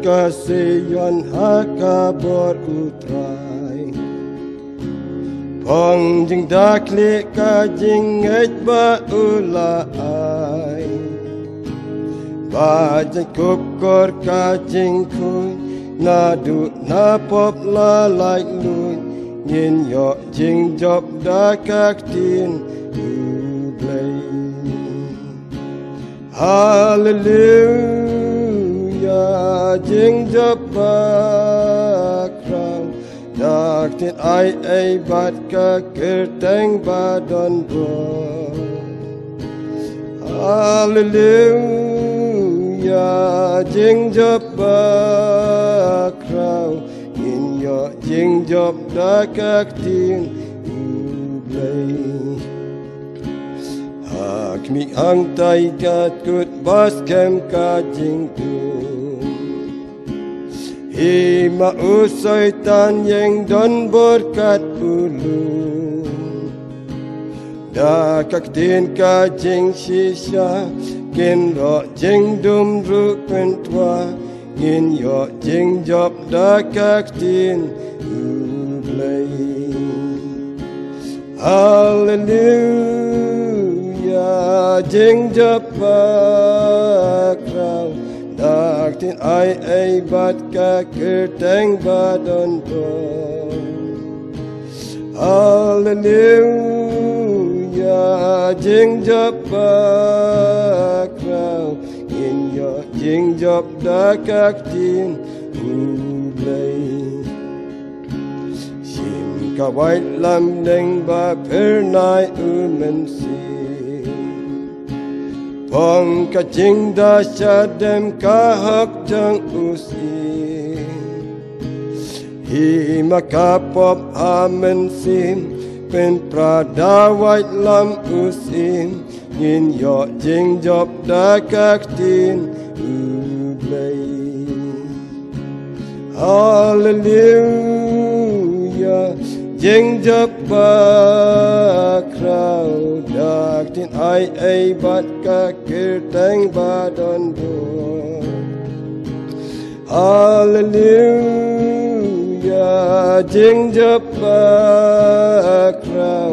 kasihan hakabor utrai Pong jing dakli ka jing ngej ba ulai Ba jing kukor ka jing kuy Na du na pop la like lui Nhìn yo jing job da kak tin ublay Hallelujah jing job ba krang Dak tin ai bat ka kerteng ba don bro Hallelujah jing job ba krang In yo jing job da kak tin ublay Hak mi ang tay kat kut bas kem ka jing tu Hi ma usay tan yang don berkat bulu Da kak tin ka jing shisha Kin ro jing dum ru pentwa In yo jing job da kak tin ublay Hallelujah jing job ba krang Dak tin ai bat ka kerteng ba don po Hallelujah jing job ba krang In yo jing job da kak tin ublay Sim ka wait lam deng ba pernai umen si Pong ka jing da syadem ka hak jang usi Hi maka pop amen sim Pen prada white lam usim Yin yo jing job da kak tin ublay Hallelujah jing job ba krau Dak tin ai bat ka kerteng ba don bo Hallelujah jing job ba krau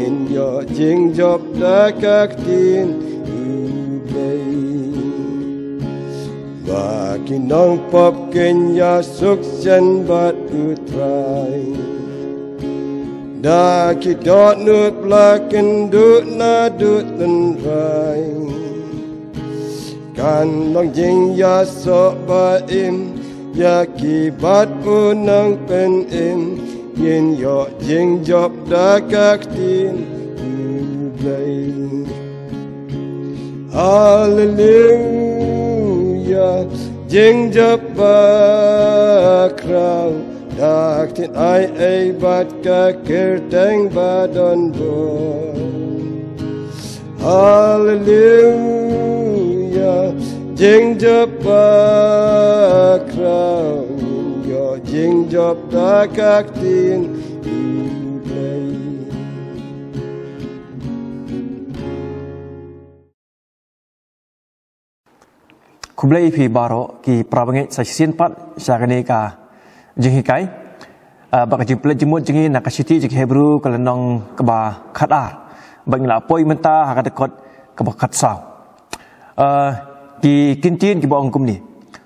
In yo jing job da kak tin ublay Ba kinong pop kenya suk sen bat utrai Da ki dot nut blaken dut na dut ten rai Kan long jing ya so ba im Ya ki bat unang pen im Yin yo jing job da kak tin ublay Hallelujah jing job ba krau Dak tin ai bat ka kerteng ba don bo Hallelujah jing job ba krau Yo jing job da kak tin ublay Kublai pi baro ki prabanget sa sin pat sa kaneka jing hikai bak jing plet jemut jing nak kasiti jing hebru kalenong keba khatar bang la poi menta hakat kot keba khat saw ki kintin ki bong kum ni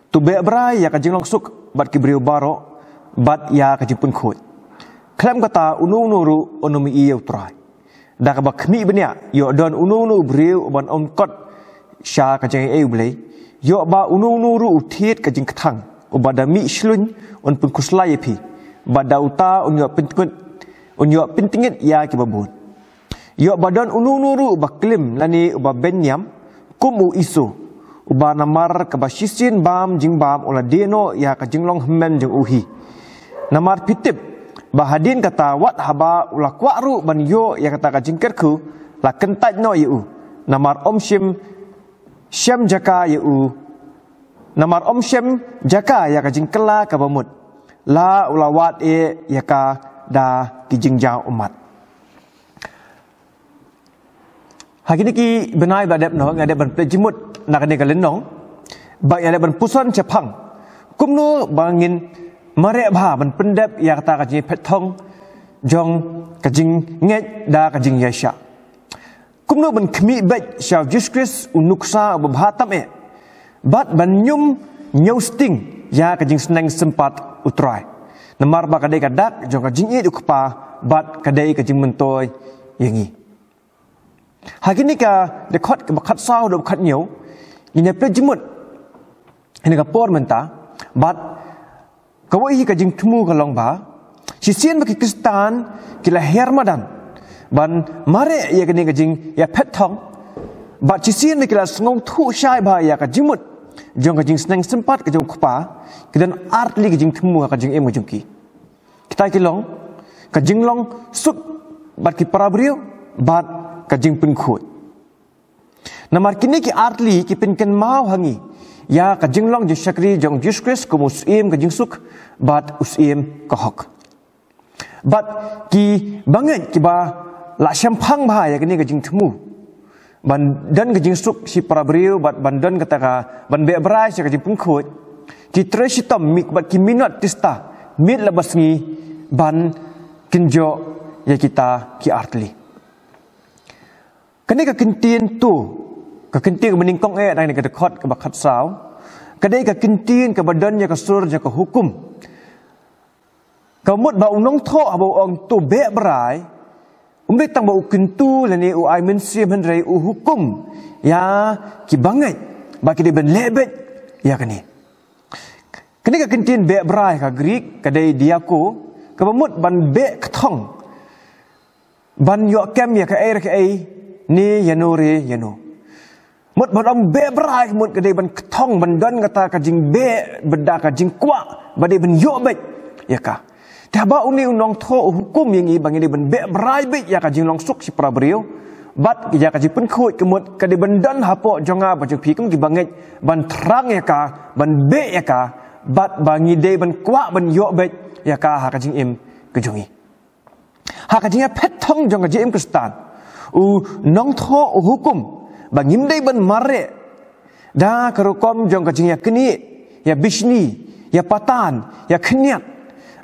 tu be brai ya ka jing long suk bat ki briu baro bat ya ka jing pun khot klam kata unung nuru onomi ieu trai da ka bak khmi benya yo don unung nu briu ban om kot sha ka jing eu blei yo ba unung nuru uthiet ka jing kthang ubada mi shlun on pun kuslai pi bada uta on yo pintingit ya ki babut yo badan unung nuru baklim lani uba benyam kumu isu uba namar ka bashisin bam jing bam ola deno ya ka jinglong hemmen jing uhi namar pitip bahadin kata wat haba ula kwaru ban yo ya kata ka jingkerku la kentaj no yu namar om shim shem jaka yu namar om shem jaka ya ka jingkela ka bamut la ulawat ya ka da ki jingjang umat Hari ni benai badep no ngade ban plejimut nak ne kalen no ba ya ban pusan chapang kumno bangin mare bha ban pendep ya kata ka jing phet thong jong ka jing nge da ka jing yasha kumno ban khmi bet shaw Jesus Christ unuksa ba tam e bat ban nyum nyau sting ya ka jing senang sempat utrai namar ba kadai kadak jong ka jing e ukpa bat kadai ka jing mentoy yangi hagini ka de khot ka khat saw do khat nyau ni ple jimut ini ka por menta bat kawai ka jing tmu ka long ba sisian ba Kristan kila hermadan ban mare ya ka ni ka jing ya phet thong bat sisian ba kila ngong thu shai ba ya ka jimut jong ka jing senang sempat ka jong khupa kidan artli ka jing tmu ka jing em jong ki kita kilong ka jing long suk bat ki parabrio bat ka jing pin khut namar kini ki artli ki pin ken mau hangi ya ka jing long je shakri jong Jesus Christ ko muslim ka jing suk bat usim ka hok bat ki banget ki ba la shampang ba ya kini ka jing thmu ban dan ka jing suk si parabrio bat ban dan kata ka ban be brai ka jing pin khut ki treshitam mik bat ki minot tista mit labas ngi ban kinjo ya kita ki artli kani ka kintin tu ka kintin ka meningkong e dai ni ka dekhot ka bakhat saw kadai ka kintin ka badan ya ka sur ya ka hukum ka mut ba unong tho abo ong tu be brai umri tang ba ukintu lani u ai men sim han rei u hukum ya ki bangai ba ki de ben lebet ya kani kani ka kintin be brai ka Greek kadai diako ka mut ban be kthong ban yo kem ya ka air ka ai ni yanore yano mut ban om be brai mut ka dei ban thong ban don kata ka jing be beda ka jing kwa ba dei ban yo bet ya ka ta ba uni unong tho hukum yang i bang ni ban be brai bet ya ka jing long suk si prabrio bat ya ka jing pen khoi ka mut ka dei ban don hapo jonga ba jing phi kum ki banget ban thrang ya ka ban be ya ka bat bangi dei ban kwa ban yo bet ya ka ha ka jing im ka jongi ha ka jing phet thong jong ka jing Kristan u nong tho hukum bangim dei ban mare da karukom jong ka jing ya kini ya bishni ya patan ya khniat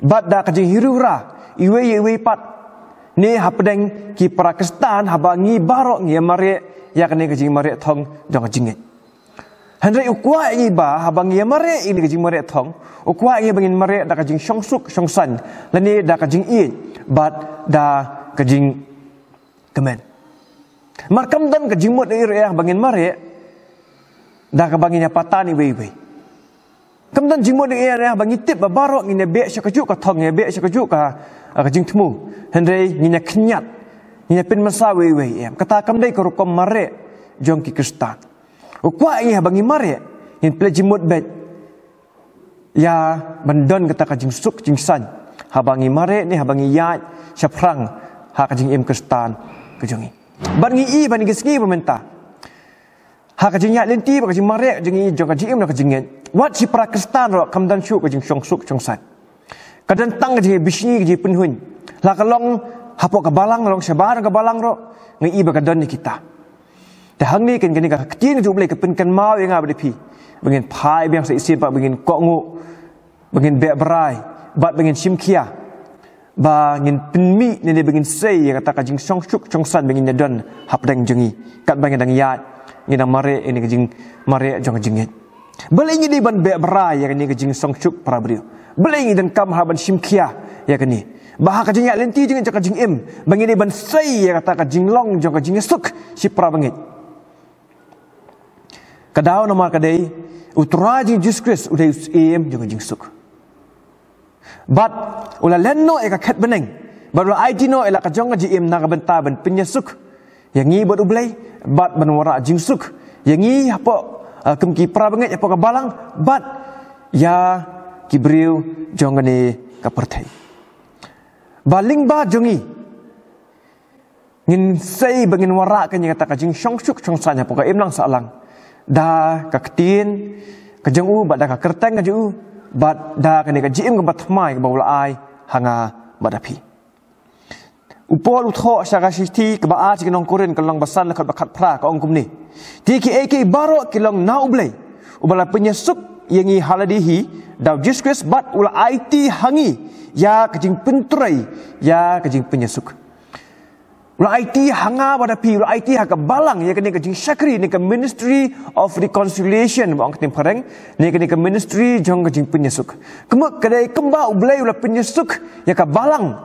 bat da ka jing hirura iwe pat ne hapdeng ki para Kristan habangi barok ngi mare ya kani ka jing mare thong jong ka jing Handai ukwa ini ba habang ia mare ini kajing mare thong ukwa ini bangin mare da kajing shong suk shong san lani da kajing i bat da kajing kemen markam dan kajing mot ire bangin mare da ka bangin patani we kam dan jingmot ire bangi tip ba barok ngine be syakaju ka thong be syakaju ka kajing tmu handai ngine khnyat ngine pin masa we em kata kam dai ko rukom mare jong ki Kristan ukwa ini habangi mare in plejimut bet ya bandon kata kajing suk jing san habangi mare ni habangi ya syaprang ha kajing im Kristan kejongi bangi i bangi gisgi pementa ha kajing ya lenti kajing mare jengi jong kajing im na kajing wat si pra Kristan ro kamdan syu kajing syong suk syong san kadan tang kajing bisni kajing penhun la kalong hapo ka balang long sabar ka balang ro ngi i bakadon ni kitaแต่หังนี้กันนี่ก็ที่จุบเลยก็เป็นกันมาอย่างไรพี่บางเงินพายบางสิ่งสิ่งบางเงินเกาะงูบางเงินเบะบรายบัดบางเงินชิมเคียบางเงินเป็นมีในบางเงินเซ่yang kata kajing song suk song san bang งินdon hap dang jengi kat bang dang yat งินmare ini kajing mare jong kajing beli ini ban be brai yang ini kajing song suk parabrio beli ini dan kam haban shim kia ya kani bah kajing ya lenti jeng kajing im bang ini ban sei yang kata kajing long jong kajing suk si parabangit kadau nomor kadai utra jing Jesus Christ udai em jong kajing suk bat ula lenno eka khat beneng baru aidino ela kajong ji em na benta ban penyesuk yang ngi bot ublai bat ban wara jing suk yang ngi apa kemki pra banget apa kabalang bat ya kibriu jongane kaperthai baling ba jongi ngin sei bangin wara kan yang kata kajing syong suk syong sanya poka em lang salang da kaktin kajang u bat da kerteng kaju bat da kan ka jim ka batmai ka baula ai hanga badapi upol utho saka sisti ka ba a chi nong koren ka long basan la khat bakhat phra ka ong kum ni ti ki ek baro ki long na ublai ubala penyesuk yangi haladi hi dau Jesus bat ula IT hangi ya kajing pentrai ya kajing penyesuk. Ula IT hanga pada pi ula IT ha ka balang ya kini kajing syakri ni ka Ministry of Reconciliation bang ketim pareng ni kini ka ministry jong kajing penyesuk. Kemek kadai kembau belai ula penyesuk ya ka balang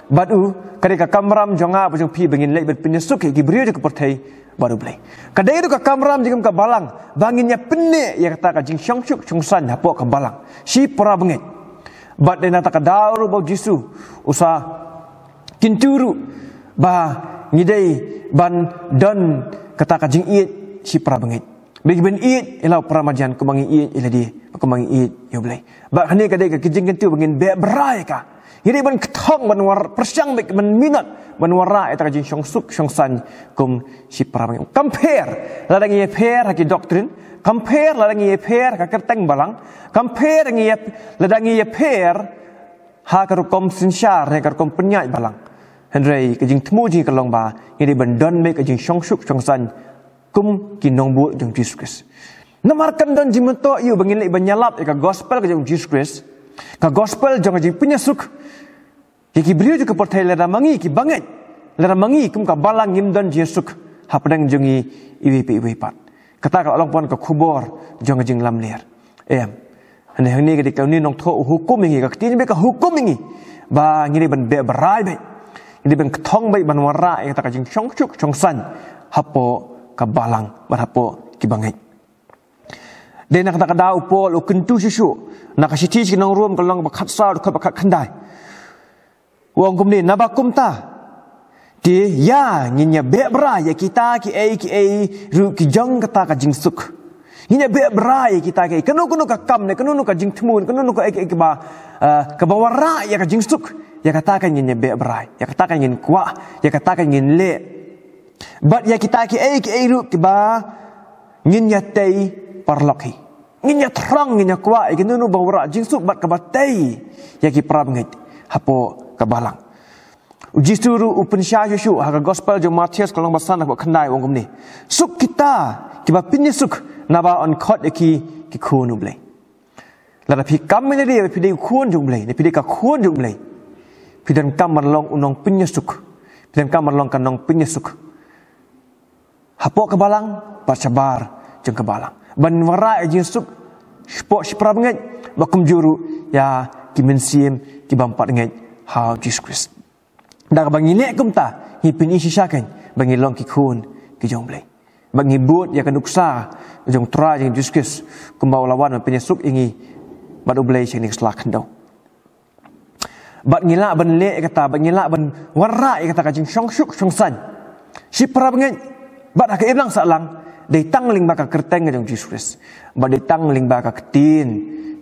batu kadai ka kamram jonga bajong pi bengin lek penyesuk ki brio je ke pertai baru belai. Kadai itu ka kamram jengam ka balang banginnya penne ya kata kajing syangsyuk chungsan hapok ka balang. Si pora bengit. Bat dena tak daur bau jisu usa kinturu ba ngidai ban don kata kajing iit si pora bengit. Bagi ben iit elau peramajan kumangi iit ila di kumangi iit yo belai. Ba hani kadai ka kajing kentu bengin be berai ka. Ngidai ban ketong ban war persyang bek ban minat ban wara eta kajing syongsuk syongsan kum si pora bengit. Compare ladangi pair haki doktrin. Compare ladangi pair ka kerteng balang. Compare ladangi pair ha karukom sinsyar ne karukom penyai balang. Henry kajing temu ji kalong ba ngidi bandon me kajing syongsuk syongsan kum kinong bu jong Jesus. Namarkan don jimento yu bangin lek banyalap ka gospel kajing Jesus. Ka gospel jong kajing penyesuk. Ki brio juga pertai lera mangi ki banget. Lera mangi kum ka balang ngim don Jesus ha pedang jongi iwi pat. Kata kalau orang pun ke kubur jangan jeng lam liar. Hanya hari ni ketika ni nong tho hukum ini, ketika ni mereka hukum ini, bah ini ben berai baik, ini ben ketong baik ban warai kata kajing chongcuk chongsan, hapo kabalang, berhapo kibangai. Dan nak kata kada upo lu kentu susu, nak kasih cis kinong room kalau bakat sar, bakat kendai. Wong kum ni nabakum ta. Di ya nginya berai ya kita ki ru ki jong kata ka jing suk nginya berai kita ki kanu ka kam ne kanu ka jing tmun kanu ka ba ka bawara ya ka jing suk ya kata ka nginya berai ya kata ka ngin kwa ya kata ka ngin le bat ya kita ki ru ki ba nginya tei parlokhi nginya trang nginya kwa kanu bawara jing suk bat ka batei ya ki prab ngit hapo ka balang Ujisturu Upanisha Yeshu haga gospel jong Matius kalau basan nak kendai wong ni. Suk kita kiba pinnya suk naba on kot ki khun ublei. Lada pi kam ni dia pi dei khun jong blei, ni pi dei ka khun jong blei. Pi dan kam marlong unong pinnya suk. Pi dan kam marlong kanong pinnya suk. Hapok ke balang bacabar jong ke balang. Ban wara jing suk spok sipra benget bakum juru ya ki mensim ki bampat nget how Jesus Christ. Dah bangi lek kum ta hi pin isi syakan bangi long ki khun ki jong blai bangi but ya kanuksa jong tra jeng diskus kum bawa lawan penyesuk ingi badu blai sing selak hendau bat ngila ban lek kata bat ngila ban warra kata kajing syongsuk syongsan si para bengen bat ka iblang salang dei tang ling baka kerteng jong diskus bat dei tang ling baka ketin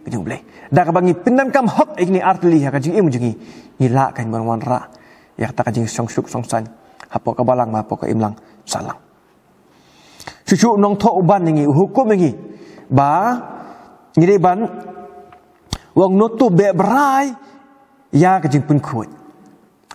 ki jong blai dah bangi pindan kam hok igni artli ka jing im jengi ngila kan ban warra ya kata kajing syongsuk syongsan hapo ka balang ma hapo ka imlang salang cucu nong tho uban ngi hukum ngi ba ngire ban wong notu be berai ya kajing pun khut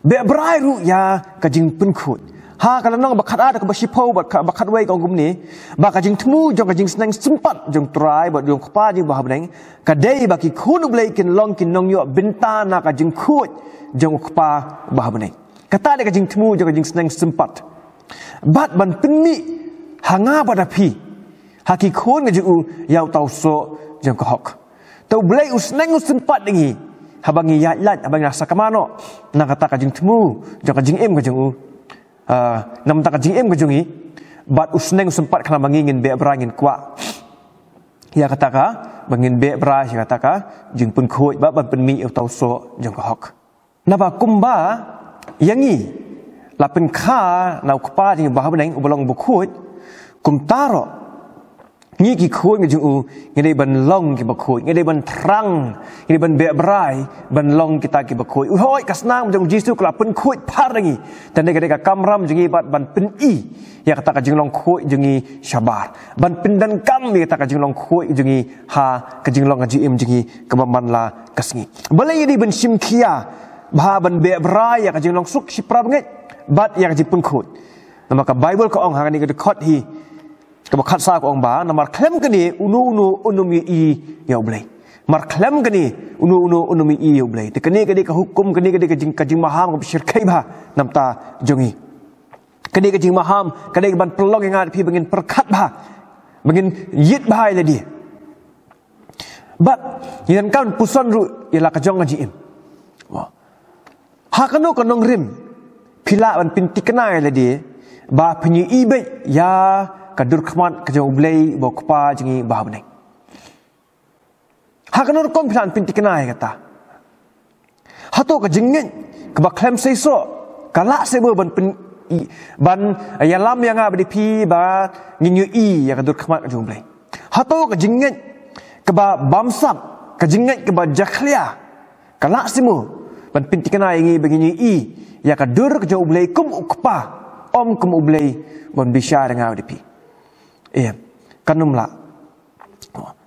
be berai ru ya kajing pun khut ha kalau nong bakat ada ke basipau bakat wei kong gum ni ba kajing temu jong kajing senang sempat jong try ba jong kpa jing ba habneng kadai ba ki khun blai kin long kin nong yo bintana kajing khut jong kpa ba habneng kata dia kajing temu jong kajing senang sempat bat ban penmi hanga pada pi haki khun ngaju yau tau so jong ka hok tau blai usneng sempat dingi habangi ya lat habangi rasa kamano na kata kajing temu jong kajing em kajing nam tak jing em kajungi bat usneng sempat kana mangingin be brangin kwa ya kataka bangin be bra ya kataka jing pun khoi ba ban pen mi tau so jong ka hok naba kumba yangi la pen kha na kpa jing ba baneng ubolong bu khoi kum taro ngi ki khoi ngi jung ngi ban long ki ba khoi ngi ban trang ngi ban be brai ban long kita ki ba khoi hoi kasnang jong jisu kla pen khoi parangi tan de ka kamram jungi bat ban pen i ya kata ka jing long khoi jungi syabar ban pen dan kam ya kata ka jing long khoi jungi ha ka jing long ngaji im jungi ka ban la kasngi balai ni ban sim khia ba ban be brai ya ka jing long suk sipra nget bat ya ka jing pen khoi nama ka bible ko ong ha ni ka khot hi kabakat sa ko ang ba namar klem kani unu mi i ya blai mar klem kani unu mi iyo blai te kani ka hukum kani ka jing maham ka syirkai ba namta jongi kani ka jing maham kani ban pelong yang pi bangin perkat ba bangin yit bahai la dia bat yan kan puson ru ila ka jong ngaji im ha kanu kanong rim pila ban pinti kenai la dia ba penyi ibe ya kadur khmat ka jong blai bo kpa jingi ba benai hakanur kom plan pinti kenai kata hato ka jingin ka ba klem seiso kala sebo ban yalam yang abdi pi ba nginyu i ya kadur khmat ka jong blai hato ka jingin ka ba bamsap ka jingin ka ba jakhlia kala semo ban pinti kenai ngi begini i ya kadur ka jong blai kum ukpa om kum ublai ban bisyar dengan abdi pi kanumla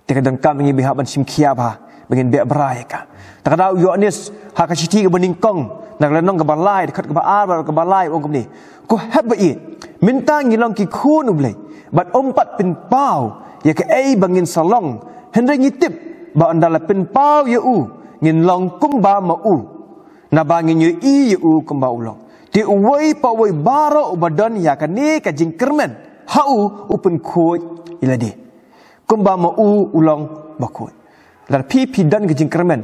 Tika dan kami ngi biha ban sim kia ba bangin be brai ka takada yonis ha ka chiti ka beningkong nak lenong ka balai dekat ka ba ar ka balai ong ni ko haba i minta ngi long ki khun ublai bat ompat pin pau ya ka ei bangin salong henry ngi tip ba andala pin pau ya u ngin long kum ba ma u na ba ngi yu i ya u kum ba ulong ti uwai pa wai baro ubadan ya ka ni ka jingkermen ha u upun khoi iladi kumba ma u ulong bakoi la pi dan ke jing kermen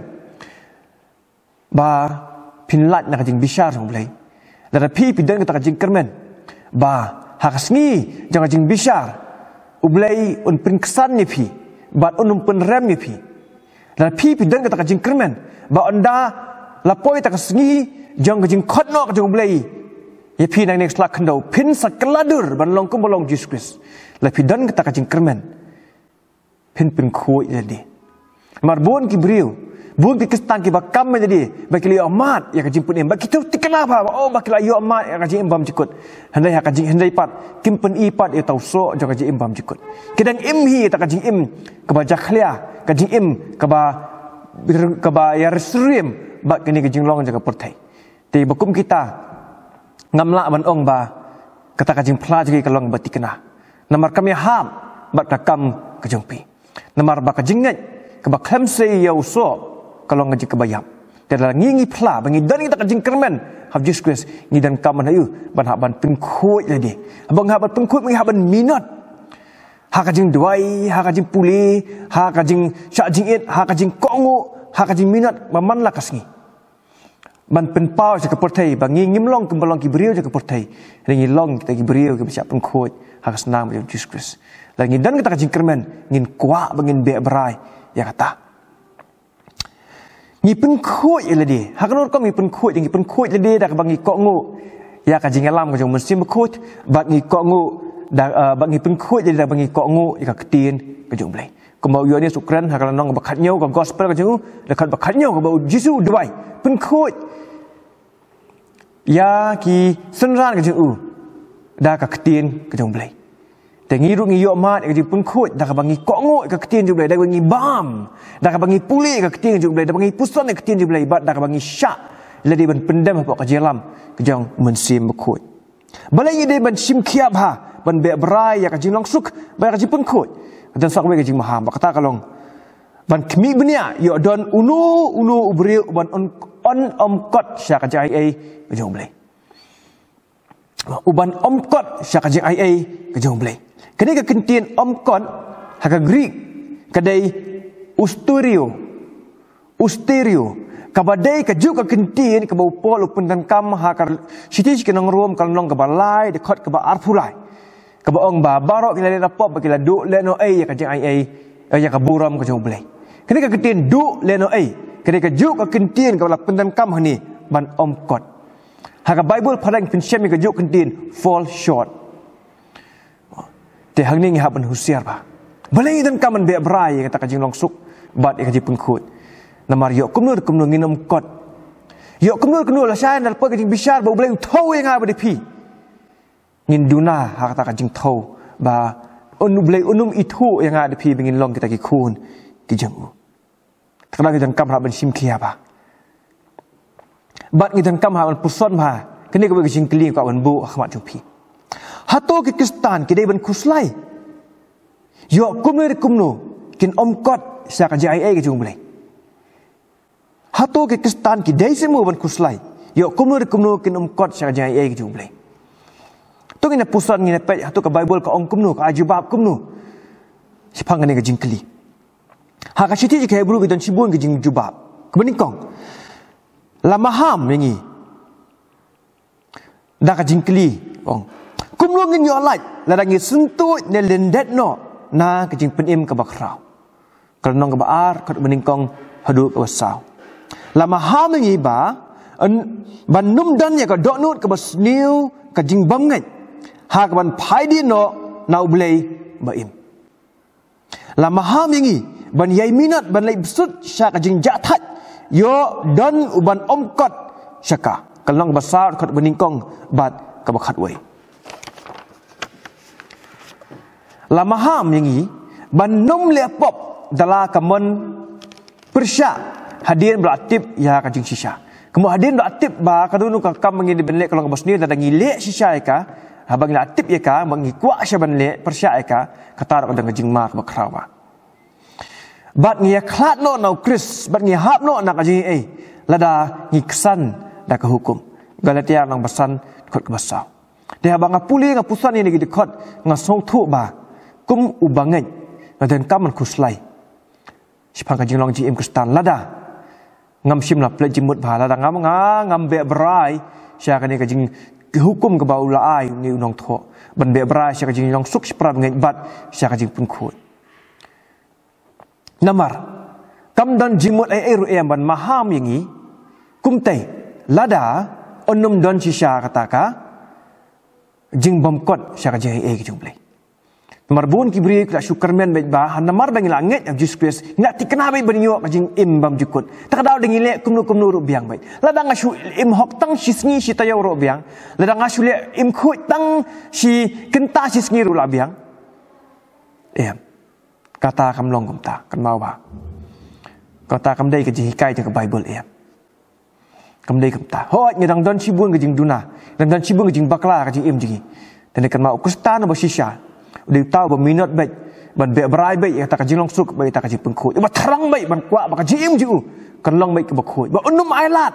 ba pinlat na jing bishar song blai la pi dan ke ta jing kermen ba hakasngi jang jing bishar ublai un pin kesan ni pi bat un pin rem ni pi la pi dan ke ta jing kermen ba onda la poi ta kasngi jang jing khot nok jang blai ye pi nang next lak kando pin sakaladur ban long kum bolong Jesus la pi dan ke ta jing kermen pen kuat jadi. Marbun kibriu, bun Pakistan ki bakam jadi. Bagi liu amat ya kajing pun em. Bagi tu kenapa? Oh bagi liu amat ya kajing embam cikut. Handai ya kajing handai pat. Kim pen ipat ya tau so jo kajing embam cikut. Kedang em hi tak kajing em keba jakhlia, kajing em keba ya resrim bak kini kajing long jaga pertai. Ti bakum kita ngamla ban ong ba kata kajing pla jadi kalong batikna. Namar kami ham bat rakam kajing pi. Namar baka jingat keba klemse ya uso kalau ngaji kebayam dan ngingi pla bangi dan kita kajing kermen have just Christ ni dan kaman ayu ban ban pengkut jadi abang ha ban pengkut mengi ha ban minat ha kajing duai ha kajing puli ha kajing syak jing it ha kajing kongu ha kajing minat maman la kasngi ban penpau je kepertai bangi ngimlong kembalong kibriu je kepertai ringi long kita kibriu ke syak pengkut ha kasnang be Jesus Christ lagi dan kita kajing kermen ngin kuak bangin be berai ya kata ni pengkut ile di hakanur ko mi pengkut ngi pengkut ile di dak bangi kok ngu ya kajing alam ko jong musim bekut bat ngi kok ngu dak bangi pengkut ile dak bangi kok ngu ya ketin ko jong blai ko mau yo ni sukran hakalan nong bakat nyau ko gospel ko jong dekat bakat nyau ko bau jisu duai pengkut ya ki senran ko jong dak ketin ko jong blaiแต่งี้รู้งี้ยอมาก็จะเป็นคุยแต่ก็บางงี้เกาะงูก็กระเทียนจุบเลยแต่บางงี้บามแต่ก็บางงี้ปุลีก็กระเทียนจุบเลยแต่บางงี้พุษนก็กระเทียนจุบเลยบัดแต่ก็บางงี้ชะเลยดีบันเป็นเดมพวกกระเจียลำก็จังเหมือนซีมมาคุยบางงี้ได้บันชิมเขียบฮะบันเบะบรายอยากจะลองสุกบันก็จะเป็นคุยแต่สักเวก็จะมาหาบักตากระลองบันขมิบันเนี่ยยอดอนอุนูอุบริวบันอนอมกอดชากระจายก็จังเลยอุบันอมกอดชากระจายก็จังเลยkini ke kentian omkon haka Greek kadai usterio kabadai ka juga kentian ka bau pol upendan kam haka sitis kenang ruam kalong ka balai dekat ka ba arpulai ka ba ong ba barok kila rapop kila du leno ai ka jeng ai ya ka buram ka jong blai kini ke kentian du leno ai kini ka juga kentian ka upendan kam hani ban omkon haka Bible padang pinsem ka juga kentian fall shortแต่หางนี้ไงครับมันหุเสียร์ป่ะบางทีท่านกำมันเบียบรายก็ตะกจิงลองสุกบัดเอกจิปุ่นขุดน้ำมารยกกุ้มนูงินนมกอดยกกุ้มนูละใช่นั่นเปิดกจิงบิชาร์บอกบางทีเท่ายังไงบางทีพี่งินดูหน้าหากตะกจิงเท่าบ่าอุบเลยอุนุมอิทุยังไงบางทีเป็นงินลองกิตะกิคูนกิจังอูถ้าเราท่านกำหาเป็นชิมเคียป่ะบัดงินท่านกำหาเป็นปุษนป่ะก็นี่ก็เป็นกจิงกลีกว่าเป็นบุขมัดจุพีHato ke Kristan kidai ban kuslai. Yo kumnu kin omkot sa ka jai ai ke jung blai. Hatu ke Kristan ki dai semua ban kuslai. Yo kumnu kin kot sya jai ai ki jumble. Tu ngina pusan ngina pe hatu ke Bible ka ong kumnu ka ajibab kumnu. Sipang ngene ke jingkli. Ha ka siti ke Hebrew ke dan sibun ke jing jubab. Kebenikong. Lamaham yangi. Dah ka jingkli ong. Kumnu ngin yo lai la dangi sentuh ne lendet no na ke jing penim ke bakrau. Kalau ke baar ka beningkong hadu ke basau. Lamaham yangi ba ban num dan ya ka dok nut ke basniu ka jing bam ngai. Ha ka ban phai di no nau blei ba im. Lamaham yangi ban yai minat ban lai besut sya ka jing jathat yo don uban omkot syaka. Kalau besar kat beningkong bat ka bakhat wei. Lamaham yangi ban num le pop dala kamon persya hadin beraktif ya ka jing sisha. Kemu hadin beraktif ba kadunu ka kam mengi benlek kalau bosni da ngile sisha ka habang aktif ya ka mengi kwa sya benlek persya ka kata ka dang jing ma ka bakrawa. Bat ngi klat no nau kris bat ngi hap no nak jing lada ngi kesan da ke hukum. Galatia nang besan kot ke basau. Dia bang apuli ngapusan ini gitu kot ngasong tu ba. Kum ubangai dan kaman kuslai. Sipang kajing long ji im Kristan lada. Ngam sim la plej jimut ba lada ngam be berai sya kani kajing hukum ke bau la ai ni unong tho. Ban be berai sya kajing long suk sprab ngai bat sya kajing pun khut. Namar kam dan jimut ai ru em ban maham yangi kum tei lada onum don sisha kataka jing bom kot sya kajing ai ke jumble. Marbun kibri kla syukermen baik bah namar bangi langit am Jesus Christ nak tikna baik bernyo kajing im bam jukut takadau dengi le kumnu ru biang baik ladang asu im hok tang sisngi si tayo ru biang ladang asu le im khut tang si kenta sisngi ru la biang kata kam long kumta kan mau ba kata kam dai ke jikai ke Bible kam dai kumta hoi ngedang don sibun ke jing duna dan don sibun ke jing bakla ke jing im jingi dan kan mau kustan ba sisha dia tahu berminat baik ban be berai baik ya tak jinglong suk baik tak jipeng khoi ba terang baik ban kwa ba jim ju kan long baik ke bakhoi ba unum ailat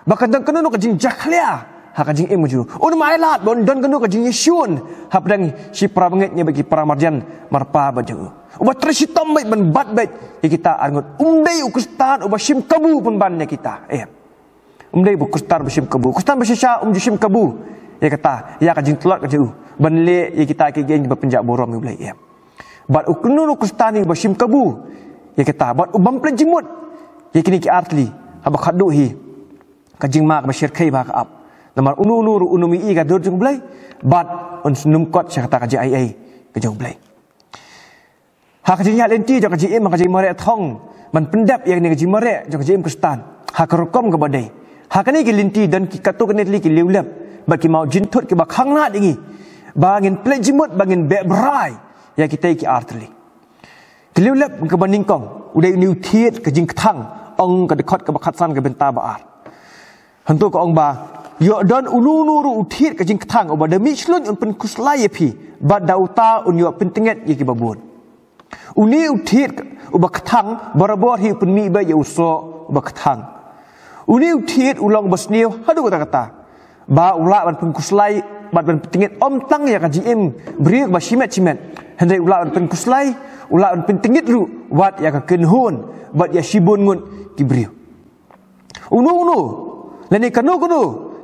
ba kan dan kanu ke jing jaklia ha ka jing im ju unum ailat bon don kanu ke jing yesun ha pedang si prabangetnya bagi pramarjan marpa ba ju ba trisitom baik ban bat baik ya kita angut umdai ukustan uba sim kabu pembannya kita umdai ukustan besim kabu kustan besisha sim kabu ya kata ya ka jing telot ke ju banle ya kita ke geng berpenjak borom ni bulai bat uknunu kustani basim kabu ya kata bat ubam plejimut ya kini ki artli haba khadu hi kajing mak bashir kai ba ka ap namar ununu unumi i ka dur jung bulai bat un num kot sya kata kaji ai ke jung bulai ha kaji nya lenti jo kaji im kaji mare thong man pendap yang ni kaji mare jo kaji im kustan ha karokom ke badai ha kani ki linti dan ki katu kani li ki liulap bat ki mau jintut ki ba khangna dingi bangin plejimut bangin be berai ya kita ki artli keliulap ke baningkong udai niu thiet ke jing thang ong ke dekot ke bakhatsan ke benta baar hantu ko ong ba yo don ununu ru thiet ke jing thang oba demi slun un pen kuslai pi bad dauta un yo pentinget ye ki babun uni thiet oba kthang barabor hi pen mi ba yo so oba kthang uni thiet ulong basniu hadu kata ba ula ban pen kuslai bat ban tingit om tang ya kaji im beri ba simet hendai ulah pen kuslai ulah pen tingit ru wat ya ka kenhun bat ya sibun ngun kibriu unu leni kanu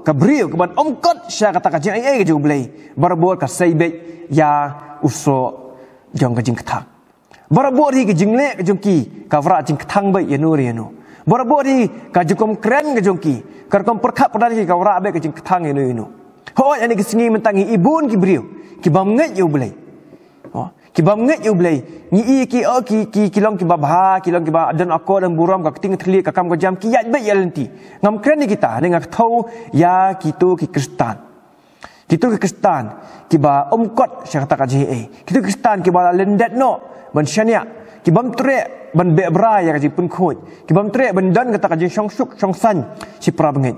ka briu ke ban om kot sya kata kaji ai ke jublei barbor ka saibek ya uso jong kajing ketang barbor hi ke jingle ke jongki ka vra jing ketang bai ya nur ya no barbor hi ka jukom kren ke jongki karkom perkhat padan hi ka vra bai ke jing ketang ya no hoi ani kesengi mentangi ibun ki beriu ki bam ngai yo belai ki bam ngai yo belai ni ki long ki babha ki long ki ba dan ako dan buram ka ting thli ka kam ka jam ki yat bai yalenti ngam kren ni kita dengan thau ya kitu ki Kristan ki ba omkot sya kata ka je kitu Kristan ki ba lendet no ban syania ki bam tre ban be bra ya ka ji pun khoi ki bam tre ban dan kata ka je song suk song san si pra bangai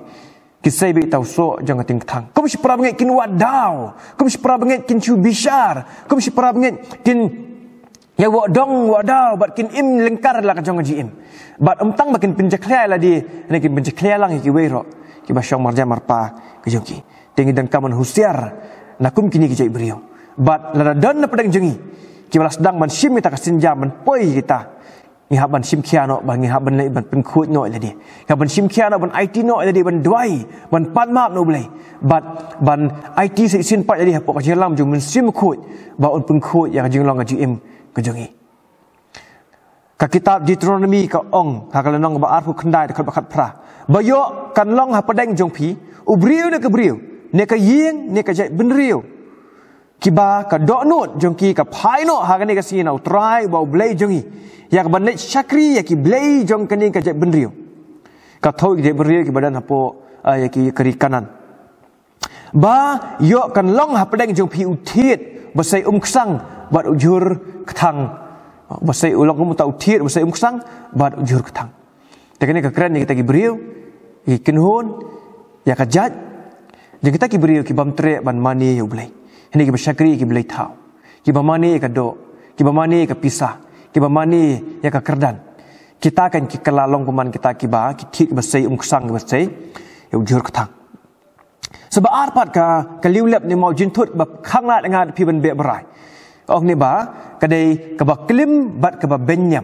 kisai be tau so jangan ting thang kum si pra bangai kin wadau kum si pra bangai kin chu bishar kum si pra bangai kin Ya wak dong wak daw bat kin im lengkar la ka jong ji im. Bat tang bakin penjeklaya la di ne kin penjeklaya lang ki wei ro. Ki ba syong marja marpa ke jong ki. Tengi dan kaman husiar nakum kini ki jai beriau. Bat la dan na pedang jengi. Ki balas dang man sim kita kasinja man poi kita. Ngi haban sim kia no ban ngi haban ban pen khut no la di. Haban sim kia no ban IT no la di ban duai ban pan map no blai. Bat ban IT sin pat jadi pok jelam jung men sim khut ba on pen khut yang jing long ji im ke jongi. Ka kitab Deuteronomy ka ong ha kala nong ba ar pu khandai ka bakat pra. Ba yo kan long ha padang jong pi ubriu ne ka briu ne ka ying ne ka jai ben riu. Kiba ka dok nut jong ki ka phai no ha ka ne ka sin au try ba blai jongi. Ya ka ban syakri ya ki blai jong ka ne ka jai ben riu. Ka thoi jai ben riu ki badan hapo ya ki kiri kanan. Ba yo kan long ha padang jong pi utiet ba sai ksang bat ujur ketang. Ba sai ulong mu ta utiet ba sai ksang bat ujur ketang. Tekane ka keren ni kita ki beriu ki kinhun ya ka jaj. Jadi kita ki beriu ki bam tre ban mani yo blai. Ini ki bersyakri ki blai tau. Ki bam mani ka do, ki bam mani ka pisah, ki bam mani ya ka kerdan. Kita kan ki kelalong peman kita ki ba ki thik ba sai ksang ba sai yo ujur ketang. Sebab arpat ka liulep ni mau jintut ba khang la dengan pi ban be berai. Ong ni ba kadai ka ba klim bat ka ba benyam.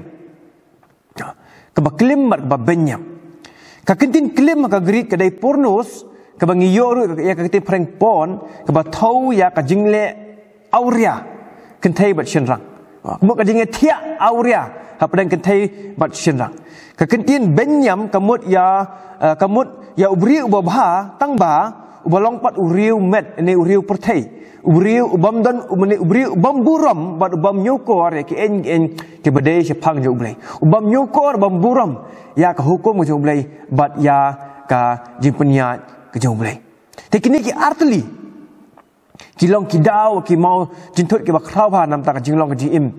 Ka ba klim bat ka ba benyam. Ka kentin klim ka grit kadai pornos ka ba ngiyo ru ya ka kentin preng pon ka ba thau ya ka jingle auria kentai bat shenrang. Mu ka jingle thia auria ha padang kentai bat shenrang. Ka kentin benyam kamut ya ubri ubah tang ba ubalong pat uriu met ini uriu pertai uriu ubam dan uriu ubam buram bat ubam nyokor ya ki en ke badai sepang jo blai ubam nyokor ubam buram ya ka hukum jo blai bat ya ka jimpenya ke jo blai tekini ki artli ki long ki dau ki mau jintut ki ba khrau ba nam ta ka jinglong ka ji im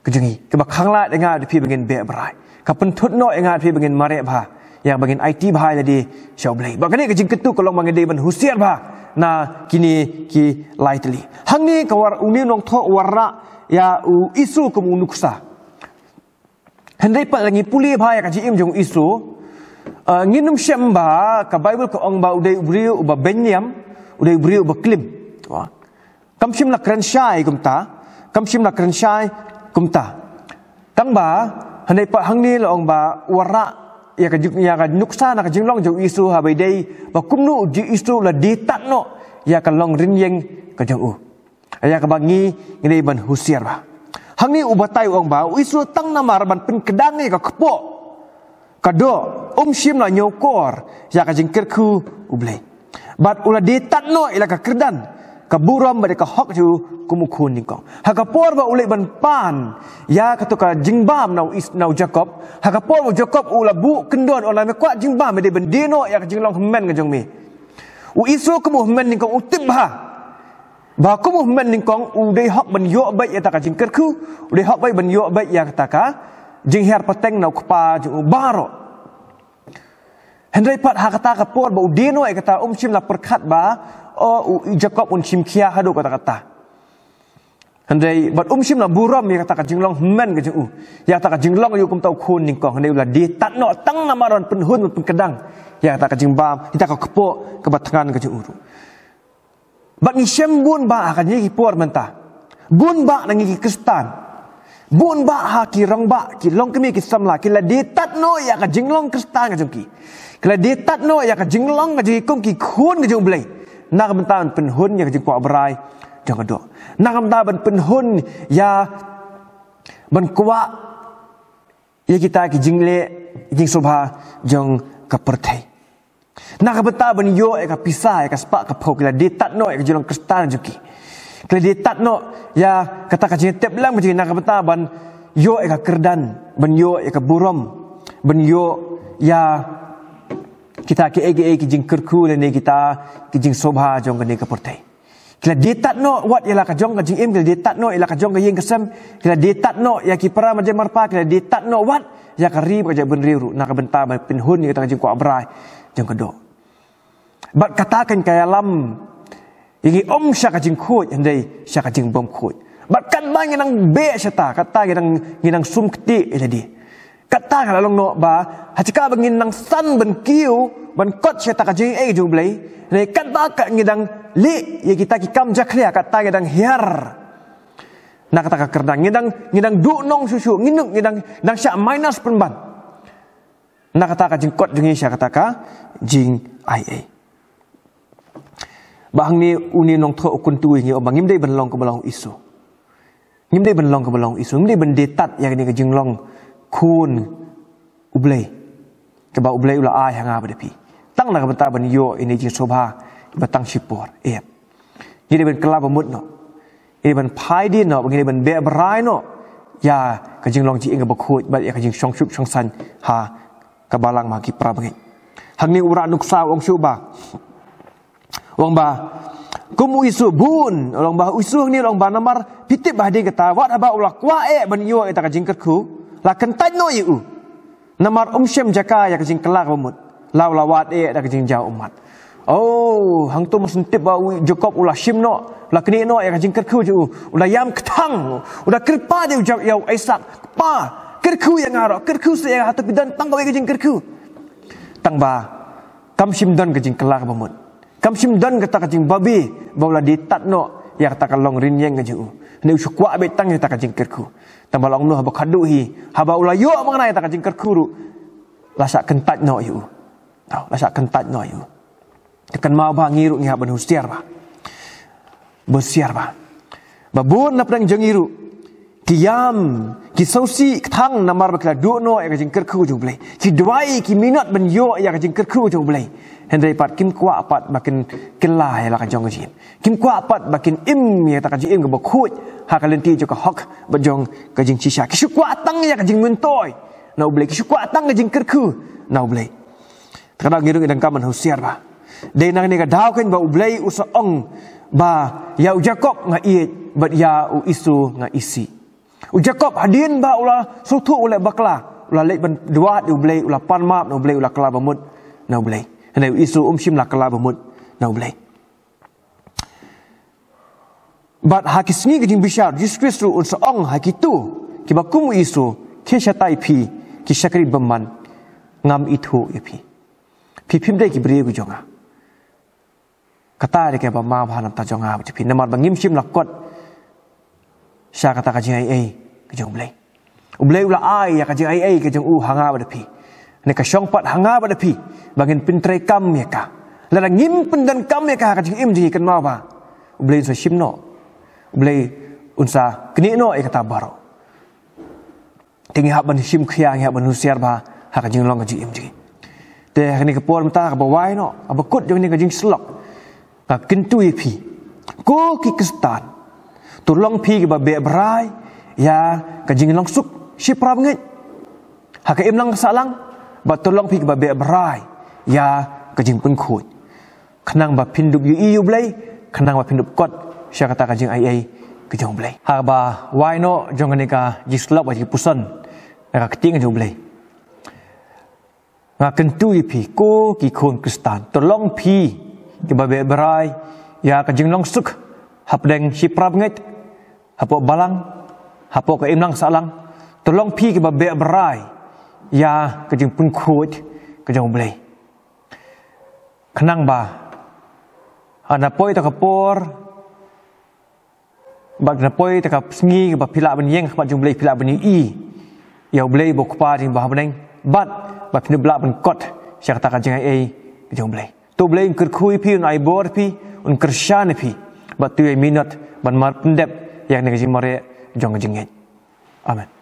ke jengi ke ba khangla denga pi bengen be brai ka pentut no enga pi bengen mare ba yang bagian IT bahai jadi syaublai. Bakane ke jing ketu kolong bangin ban husiar bah. Na kini ki lightly. Hang ni kawar uni nong tho warra ya isu kum unuksa. Hendai pa lagi puli bahai ka jim jong isu. Nginum syamba ka Bible ko ong ba udai ubriu ba benyam, udai ubriu ba klim. Kam sim la kran syai kumta, kam sim la kran syai kumta. Tang ba hendai pa hang ni la ong ba warra ya ka nuksa na ka jinglong jo isu ha bai dei ba kumnu ji isu la di tat no ya ka long rin yeng ka jong u ya ka bangi ngei ban husiar ba hang ni ubatai ong ba isu tang na mar ban pen kedang ni ka kpo ka do sim la nyokor ya ka jingker khu ublei bat ula di tat no ila ka kerdan ka buram ba ka hok ju kumukun ni kong ha ka por ba ulai ban pan ya ka to ka jingbam nau Jacob ha ka por ba Jacob ula bu kendon ola me kwa jingbam me de ben dino ya ka jinglong men ka jong mi u isu ku mu men ni kong utib ba ku mu men ni kong u dei hok ban yo ba ya ta ka jingker khu u dei hok ba ban yo ba ya ta ka jingher pateng nau kpa ju baro hendai pat ha kata ka por ba u dino ya kata sim la perkhat ba Jacob sim kia hadu kata-kata. Handai bat sim na buram ya kata ka jinglong men ke ju. Ya kata ka jinglong yu kum tau kun ning kong handai ulah di tat no tang namaron penhun pen kedang. Ya kata ka jingbam kita ka kepo ke batangan ke ju uru. Bat ni sem bun ba akan ni por mentah. Bun ba nang ki Kristen. Bun ba ha ki rong ba ki long kemi ki samla ki la di tat no ya ka jinglong Kristen ke ju ki. Kala di tat no ya ka jinglong ke ju kum ki kun ke ju blai. Nak bentan penhun yang jengkau berai jangan dok. Nak bentan penhun ya benkuak ya kita kijingle jing sobha jong kapertai. Nak bentan benyo ka pisah ka sepak ka pok la detat no ka jolong kristal juki. Kala detat no ya kata ka jing tep lang macam nak bentan ban yo ka kerdan, benyo ka burom, benyo ya kita ke ege jing kerku le ne kita ke jing sobha jong ne ka portai kila detat no wat yala ka jong ka jing im kila detat no yala ka jong ka yeng kesem kila detat no ya ki para majem marpa kila detat no wat ya ka rib ka ja ben riru na ka benta ban penhun ni ka jing ko abrai jong ka do bat katakan kaya lam igi sya ka jing khoi handai sya ka jing bom khoi Bahkan banyak nang be syata kata nang sum keti jadi. Kata kalau no ba hacika bangin nang san ben kiu ban kot syata ka jing ju blai. Ne kata ka ngidang li ye kita ki kam jaklia kata ngidang hiar. Nak kata ka kerdang ngidang du nong susu ngidang syak minus penban. Nak kata ka jing kot jing sya kata ka jing ai. Bahang ni uni nong tho kun tu ngi obang ngim dei ben long ke belang isu. Ngim dei ben long ke belang isu, ngim dei ben detat yang ni ke jing long kun ublei. Ke ba ublei ula ai hanga badapi. Tang na ka bata ban yo ini jing sobha batang sipor. Jadi ben kelab mut no. Ini ben pai din no, begini ben be berai no. Ya ke jing long ji ing ke bakut, ba ya ke jing song sup song san ha ka balang ma ki pra bengi. Hang ni ura nuk sa ong syuba. Orang bah, kumu isu bun, orang bah isu ni orang bah namar pitip bah dia kata, wat haba ulah kuae ban yo eta ka jingkerku, la kentai no yu. Namar syem jaka ya ka jing kelak bamut, la wat eta ka jing jau umat. Oh, hang tu masentip bah Jacob ulah syim no, la kini no ya ka jingkerku ju, ulah yam ketang, ulah kerpa dia ujak yau Aisak, pa kerku yang ngaro, kerku saya hatu bidan tang ka jingkerku. Tang bah, kam syim dan ka jing kelak bamut. Kam simdan kata kajing babi baula ditat no ya kata kalong rinyeng kaju ne usuk kwa betang kata kajing kerku tambalong no haba kadu hi haba ula yo mengenai kata kajing kerku ru lasak kentat no yu tau lasak kentat no yu tekan mau ba ngiru ngi haban hustiar ba bersiar ba babun na pedang jengiru kiam ki sausi thang namar bakla du no ya kajing kerku ju blai ki duai ki minat ben yo ya kajing kerku ju blai Hendai pat kim kuat pat makin kelah ya lah kajong kajin. Kim kuat pat makin im ya tak kajin ke bakut. Hak kalenti juga hak bajong kajing cisha. Kisuk kuat tang ya kajing mentoy. Nau boleh kisuk kuat tang kajing kerku. Nau boleh. Terkadang ngirung idang kaman husiar ba. Dai nang ni ka daw kan ba ublay usaong ba ya u Jacob nga iet ba ya u isu nga isi. U Jacob hadin ba ulah sutu ulah bakla. Ulah lek ban dua di ublay ulah pan map no ublay ulah kala bamut. Nau boleh. Hendak isu syim lah kelab mut nau boleh. But hakisni kejing bishar Jesus Kristus un seong hakitu kibakum isu keshatai pi kisakri beman ngam itu ya pi. Pi pim dai kibri ku jonga. Kata dia ke ba ma bhanam ta jonga pi namar bangim syim lah kot. Sya kata kajing ai kejong boleh. Ublai ula ai ya kajing ai kejong hanga ba pi. Neka syongpat hanga pada pi bangin pintrai kam ya ka la ngim pendan kam ya ka kajing im ji kan mau ba ublei so shimno ublei unsa kini no e kata baro tingi hab ban shim khia ya ban husiar ba ha kajing long kajing im ji te ni ka por mta ka ba wai no abakut jong ni kajing slok ka kintui pi ko ki kristan tulong pi ba be brai ya kajing long suk shipra ngai ha ka im lang salang batolong pi ba be brai ya kajing pun khut khnang ba pindup yu iu blai khnang ba pindup kot sya kata kajing ai kajong blai ha ba wai no jong ni ka jislop ba ji puson ka keting jong blai nga kentu pi ko ki khon kristan tolong pi ki ba be brai ya kajing long suk hap deng siprap nget hapo balang hapo ka imlang salang tolong pi ki ba be brai ya kajing pun khut kajong blai khnang ba ana poi ta kapor ba na poi ta kap sngi ba phila ban yeng ba jong blai phila ban i ya blai bo khpa ding ba ban bat ba phinu bla ban kot sya kata kajing ai kajong blai to blai ker khui pi un ai bor pi un kershan pi ba tu minut ban mar pendep yang ni kajing mare jong kajing amen.